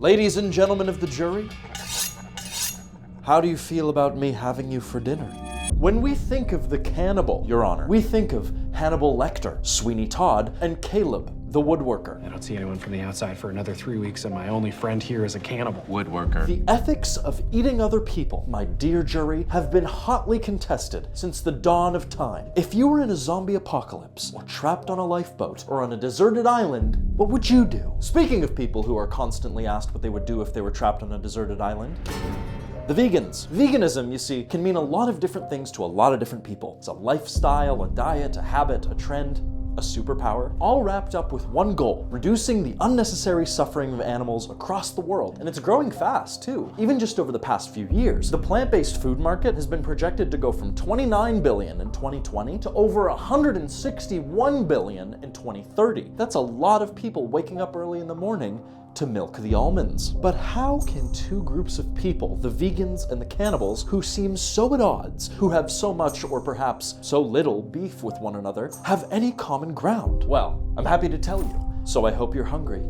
Ladies and gentlemen of the jury, how do you feel about me having you for dinner? When we think of the cannibal, Your Honor, we think of Hannibal Lecter, Sweeney Todd, and Caleb, the woodworker. I don't see anyone from the outside for another 3 weeks, and my only friend here is a cannibal. Woodworker. The ethics of eating other people, my dear jury, have been hotly contested since the dawn of time. If you were in a zombie apocalypse, or trapped on a lifeboat, or on a deserted island, what would you do? Speaking of people who are constantly asked what they would do if they were trapped on a deserted island, the vegans. Veganism, you see, can mean a lot of different things to a lot of different people. It's a lifestyle, a diet, a habit, a trend, a superpower, all wrapped up with one goal: reducing the unnecessary suffering of animals across the world. And it's growing fast, too. Even just over the past few years, the plant-based food market has been projected to go from 29 billion in 2020 to over 161 billion in 2030. That's a lot of people waking up early in the morning to milk the almonds. But how can two groups of people, the vegans and the cannibals, who seem so at odds, who have so much or perhaps so little beef with one another, have any common ground? Well, I'm happy to tell you, so I hope you're hungry.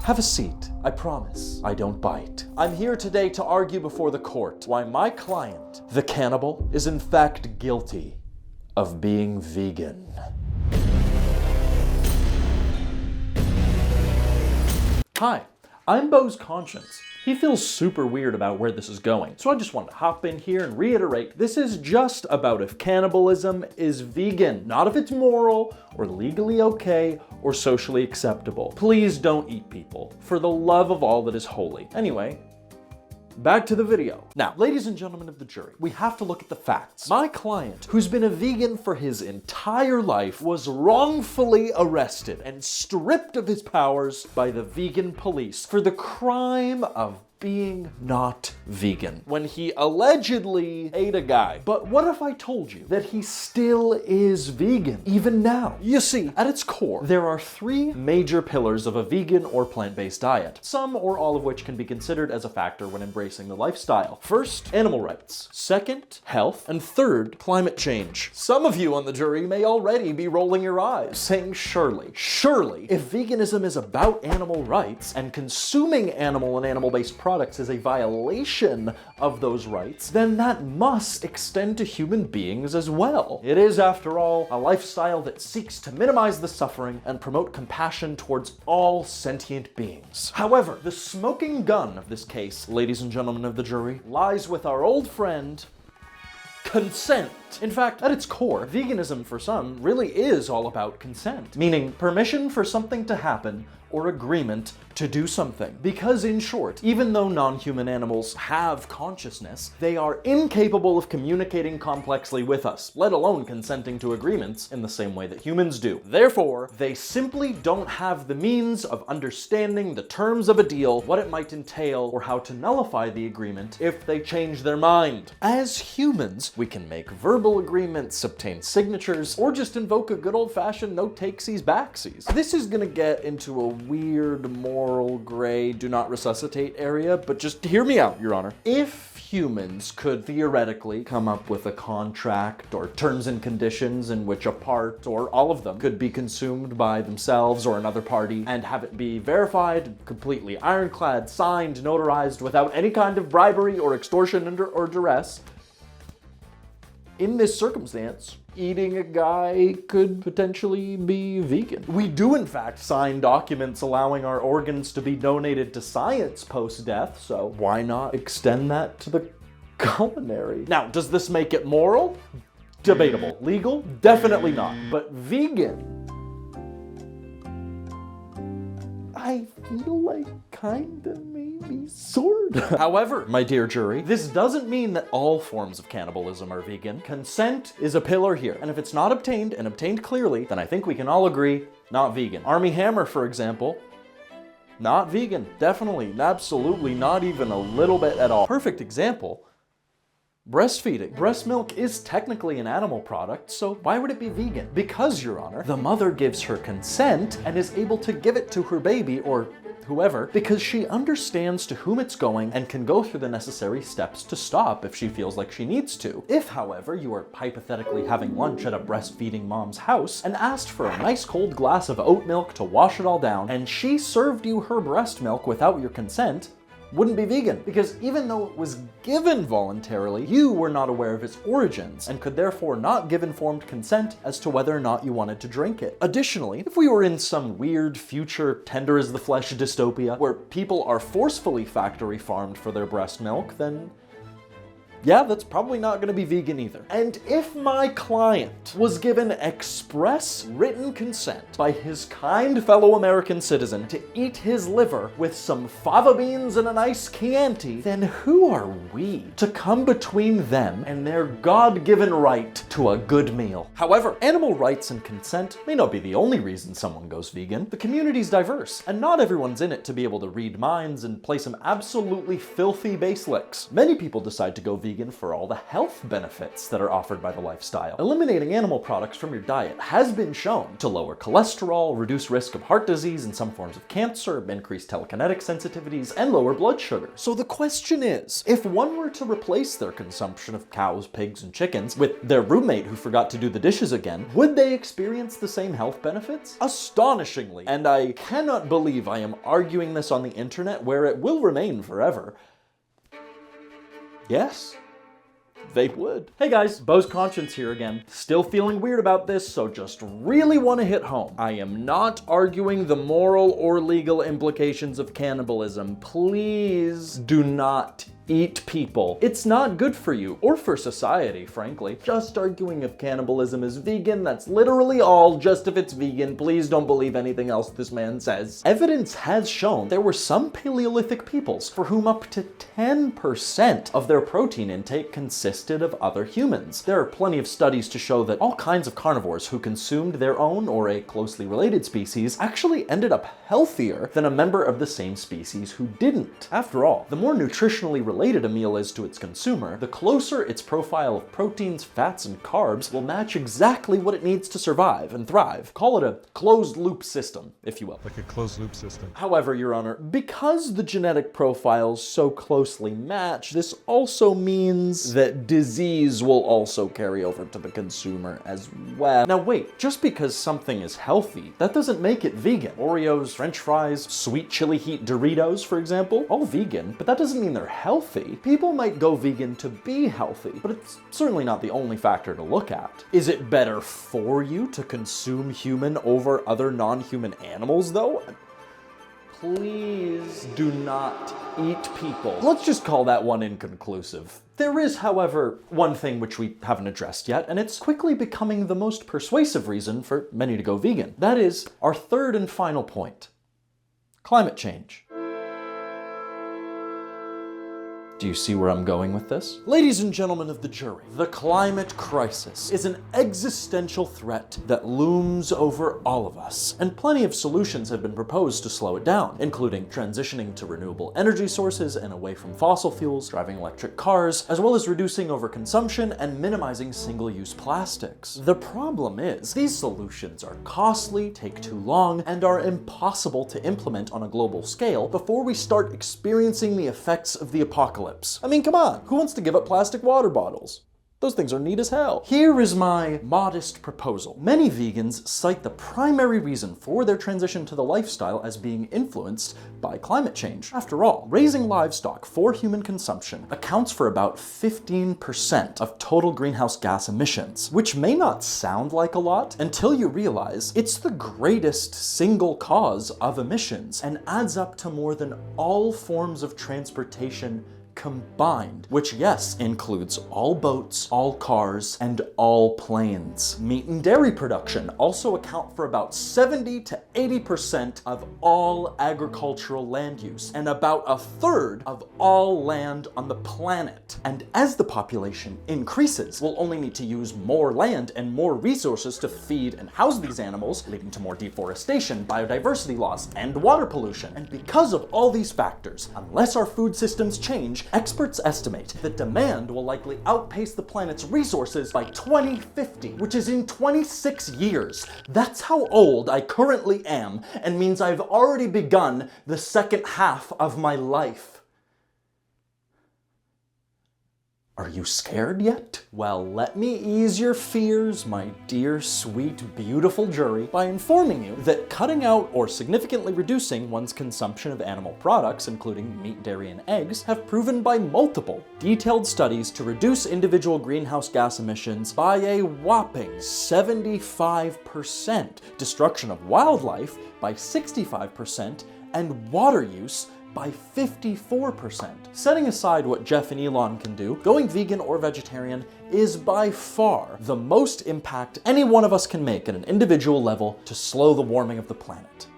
Have a seat. I promise I don't bite. I'm here today to argue before the court why my client, the cannibal, is in fact guilty of being vegan. Hi, I'm Beau's conscience. He feels super weird about where this is going, so I just wanted to hop in here and reiterate, this is just about if cannibalism is vegan, not if it's moral, or legally okay, or socially acceptable. Please don't eat people, for the love of all that is holy. Anyway, back to the video. Now, ladies and gentlemen of the jury, we have to look at the facts. My client, who's been a vegan for his entire life, was wrongfully arrested and stripped of his powers by the vegan police for the crime of being not vegan, when he allegedly ate a guy. But what if I told you that he still is vegan, even now? You see, at its core, there are three major pillars of a vegan or plant-based diet, some or all of which can be considered as a factor when embracing the lifestyle. First, animal rights. Second, health. And third, climate change. Some of you on the jury may already be rolling your eyes, saying surely, if veganism is about animal rights and consuming animal and animal-based products is a violation of those rights, then that must extend to human beings as well. It is, after all, a lifestyle that seeks to minimize the suffering and promote compassion towards all sentient beings. However, the smoking gun of this case, ladies and gentlemen of the jury, lies with our old friend, consent. In fact, at its core, veganism for some really is all about consent, meaning permission for something to happen or agreement to do something. Because in short, even though non-human animals have consciousness, they are incapable of communicating complexly with us, let alone consenting to agreements in the same way that humans do. Therefore, they simply don't have the means of understanding the terms of a deal, what it might entail, or how to nullify the agreement if they change their mind. As humans, we can make verbal agreements, obtain signatures, or just invoke a good old-fashioned no-takesies backsies. This is gonna get into a weird, moral, gray, do not resuscitate area, but just hear me out, Your Honor. If humans could theoretically come up with a contract or terms and conditions in which a part or all of them could be consumed by themselves or another party and have it be verified, completely ironclad, signed, notarized, without any kind of bribery or extortion or duress, in this circumstance, eating a guy could potentially be vegan. We do in fact sign documents allowing our organs to be donated to science post-death, so why not extend that to the culinary? Now, does this make it moral? Debatable. Legal? Definitely not. But vegan? I feel like kinda maybe sorta. However, my dear jury, this doesn't mean that all forms of cannibalism are vegan. Consent is a pillar here, and if it's not obtained, and obtained clearly, then I think we can all agree, not vegan. Army Hammer, for example, not vegan. Definitely, absolutely, not even a little bit at all. Perfect example, breastfeeding. Breast milk is technically an animal product, so why would it be vegan? Because, Your Honor, the mother gives her consent and is able to give it to her baby, or whoever, because she understands to whom it's going and can go through the necessary steps to stop if she feels like she needs to. If, however, you are hypothetically having lunch at a breastfeeding mom's house and asked for a nice cold glass of oat milk to wash it all down, and she served you her breast milk without your consent, wouldn't be vegan, because even though it was given voluntarily, you were not aware of its origins and could therefore not give informed consent as to whether or not you wanted to drink it. Additionally, if we were in some weird future tender as the flesh dystopia where people are forcefully factory farmed for their breast milk, then yeah, that's probably not going to be vegan either. And if my client was given express written consent by his kind fellow American citizen to eat his liver with some fava beans and a nice Chianti, then who are we to come between them and their God-given right to a good meal? However, animal rights and consent may not be the only reason someone goes vegan. The community's diverse, and not everyone's in it to be able to read minds and play some absolutely filthy bass licks. Many people decide to go vegan for all the health benefits that are offered by the lifestyle. Eliminating animal products from your diet has been shown to lower cholesterol, reduce risk of heart disease and some forms of cancer, increase telekinetic sensitivities, and lower blood sugar. So the question is, if one were to replace their consumption of cows, pigs, and chickens with their roommate who forgot to do the dishes again, would they experience the same health benefits? Astonishingly, and I cannot believe I am arguing this on the internet where it will remain forever, yes, they would. Hey guys, Bo's Conscience here again. Still feeling weird about this, so just really want to hit home. I am not arguing the moral or legal implications of cannibalism. Please do not eat people. It's not good for you, or for society, frankly. Just arguing if cannibalism is vegan, that's literally all. Just if it's vegan, please don't believe anything else this man says. Evidence has shown there were some Paleolithic peoples for whom up to 10% of their protein intake consisted of other humans. There are plenty of studies to show that all kinds of carnivores who consumed their own or a closely related species actually ended up healthier than a member of the same species who didn't. After all, the more nutritionally related a meal is to its consumer, the closer its profile of proteins, fats, and carbs will match exactly what it needs to survive and thrive. Call it a closed-loop system, if you will. Like a closed-loop system. However, Your Honor, because the genetic profiles so closely match, this also means that disease will also carry over to the consumer as well. Now wait, just because something is healthy, that doesn't make it vegan. Oreos, French fries, sweet chili heat Doritos, for example, all vegan, but that doesn't mean they're healthy. People might go vegan to be healthy, but it's certainly not the only factor to look at. Is it better for you to consume human over other non-human animals, though? Please do not eat people. Let's just call that one inconclusive. There is, however, one thing which we haven't addressed yet, and it's quickly becoming the most persuasive reason for many to go vegan. That is our third and final point: climate change. Do you see where I'm going with this? Ladies and gentlemen of the jury, the climate crisis is an existential threat that looms over all of us, and plenty of solutions have been proposed to slow it down, including transitioning to renewable energy sources and away from fossil fuels, driving electric cars, as well as reducing overconsumption and minimizing single-use plastics. The problem is, these solutions are costly, take too long, and are impossible to implement on a global scale before we start experiencing the effects of the apocalypse. I mean, come on, who wants to give up plastic water bottles? Those things are neat as hell. Here is my modest proposal. Many vegans cite the primary reason for their transition to the lifestyle as being influenced by climate change. After all, raising livestock for human consumption accounts for about 15% of total greenhouse gas emissions, which may not sound like a lot until you realize it's the greatest single cause of emissions and adds up to more than all forms of transportation combined, which yes, includes all boats, all cars, and all planes. Meat and dairy production also account for about 70 to 80% of all agricultural land use, and about a third of all land on the planet. And as the population increases, we'll only need to use more land and more resources to feed and house these animals, leading to more deforestation, biodiversity loss, and water pollution. And because of all these factors, unless our food systems change, age, experts estimate that demand will likely outpace the planet's resources by 2050, which is in 26 years. That's how old I currently am, and means I've already begun the second half of my life. Are you scared yet? Well, let me ease your fears, my dear, sweet, beautiful jury, by informing you that cutting out or significantly reducing one's consumption of animal products, including meat, dairy, and eggs, have proven by multiple, detailed studies to reduce individual greenhouse gas emissions by a whopping 75%, destruction of wildlife by 65%, and water use by 54%. Setting aside what Jeff and Elon can do, going vegan or vegetarian is by far the most impact any one of us can make at an individual level to slow the warming of the planet.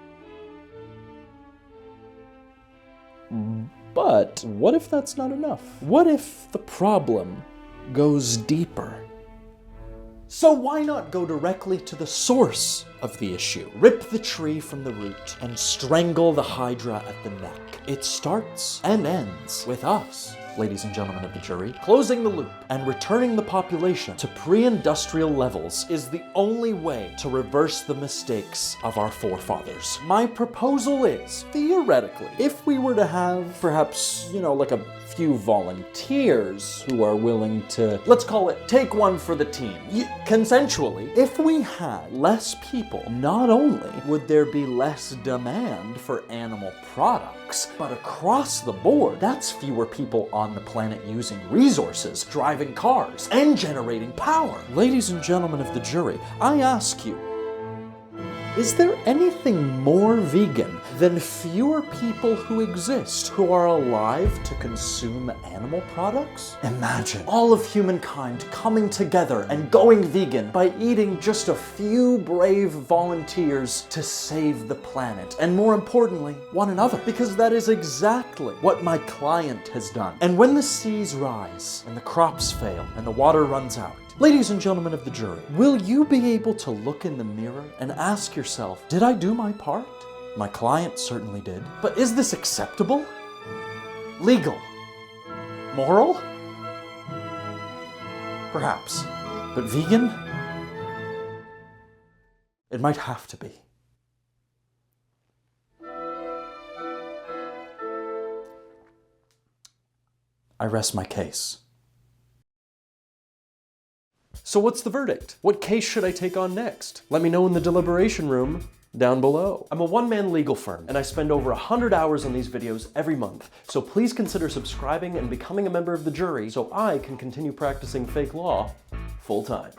But what if that's not enough? What if the problem goes deeper? So why not go directly to the source of the issue? Rip the tree from the root and strangle the hydra at the neck. It starts and ends with us, ladies and gentlemen of the jury. Closing the loop and returning the population to pre-industrial levels is the only way to reverse the mistakes of our forefathers. My proposal is, theoretically, if we were to have perhaps, like a few volunteers who are willing to, let's call it, take one for the team, consensually, if we had less people, not only would there be less demand for animal products, but across the board, that's fewer people on the planet using resources, driving cars, and generating power. Ladies and gentlemen of the jury, I ask you, is there anything more vegan than fewer people who exist who are alive to consume animal products? Imagine all of humankind coming together and going vegan by eating just a few brave volunteers to save the planet, and more importantly, one another, because that is exactly what my client has done. And when the seas rise, and the crops fail, and the water runs out, ladies and gentlemen of the jury, will you be able to look in the mirror and ask yourself, did I do my part? My client certainly did. But is this acceptable? Legal? Moral? Perhaps. But vegan? It might have to be. I rest my case. So what's the verdict? What case should I take on next? Let me know in the deliberation room down below. I'm a one-man legal firm, and I spend over 100 hours on these videos every month, so please consider subscribing and becoming a member of the jury so I can continue practicing fake law full-time.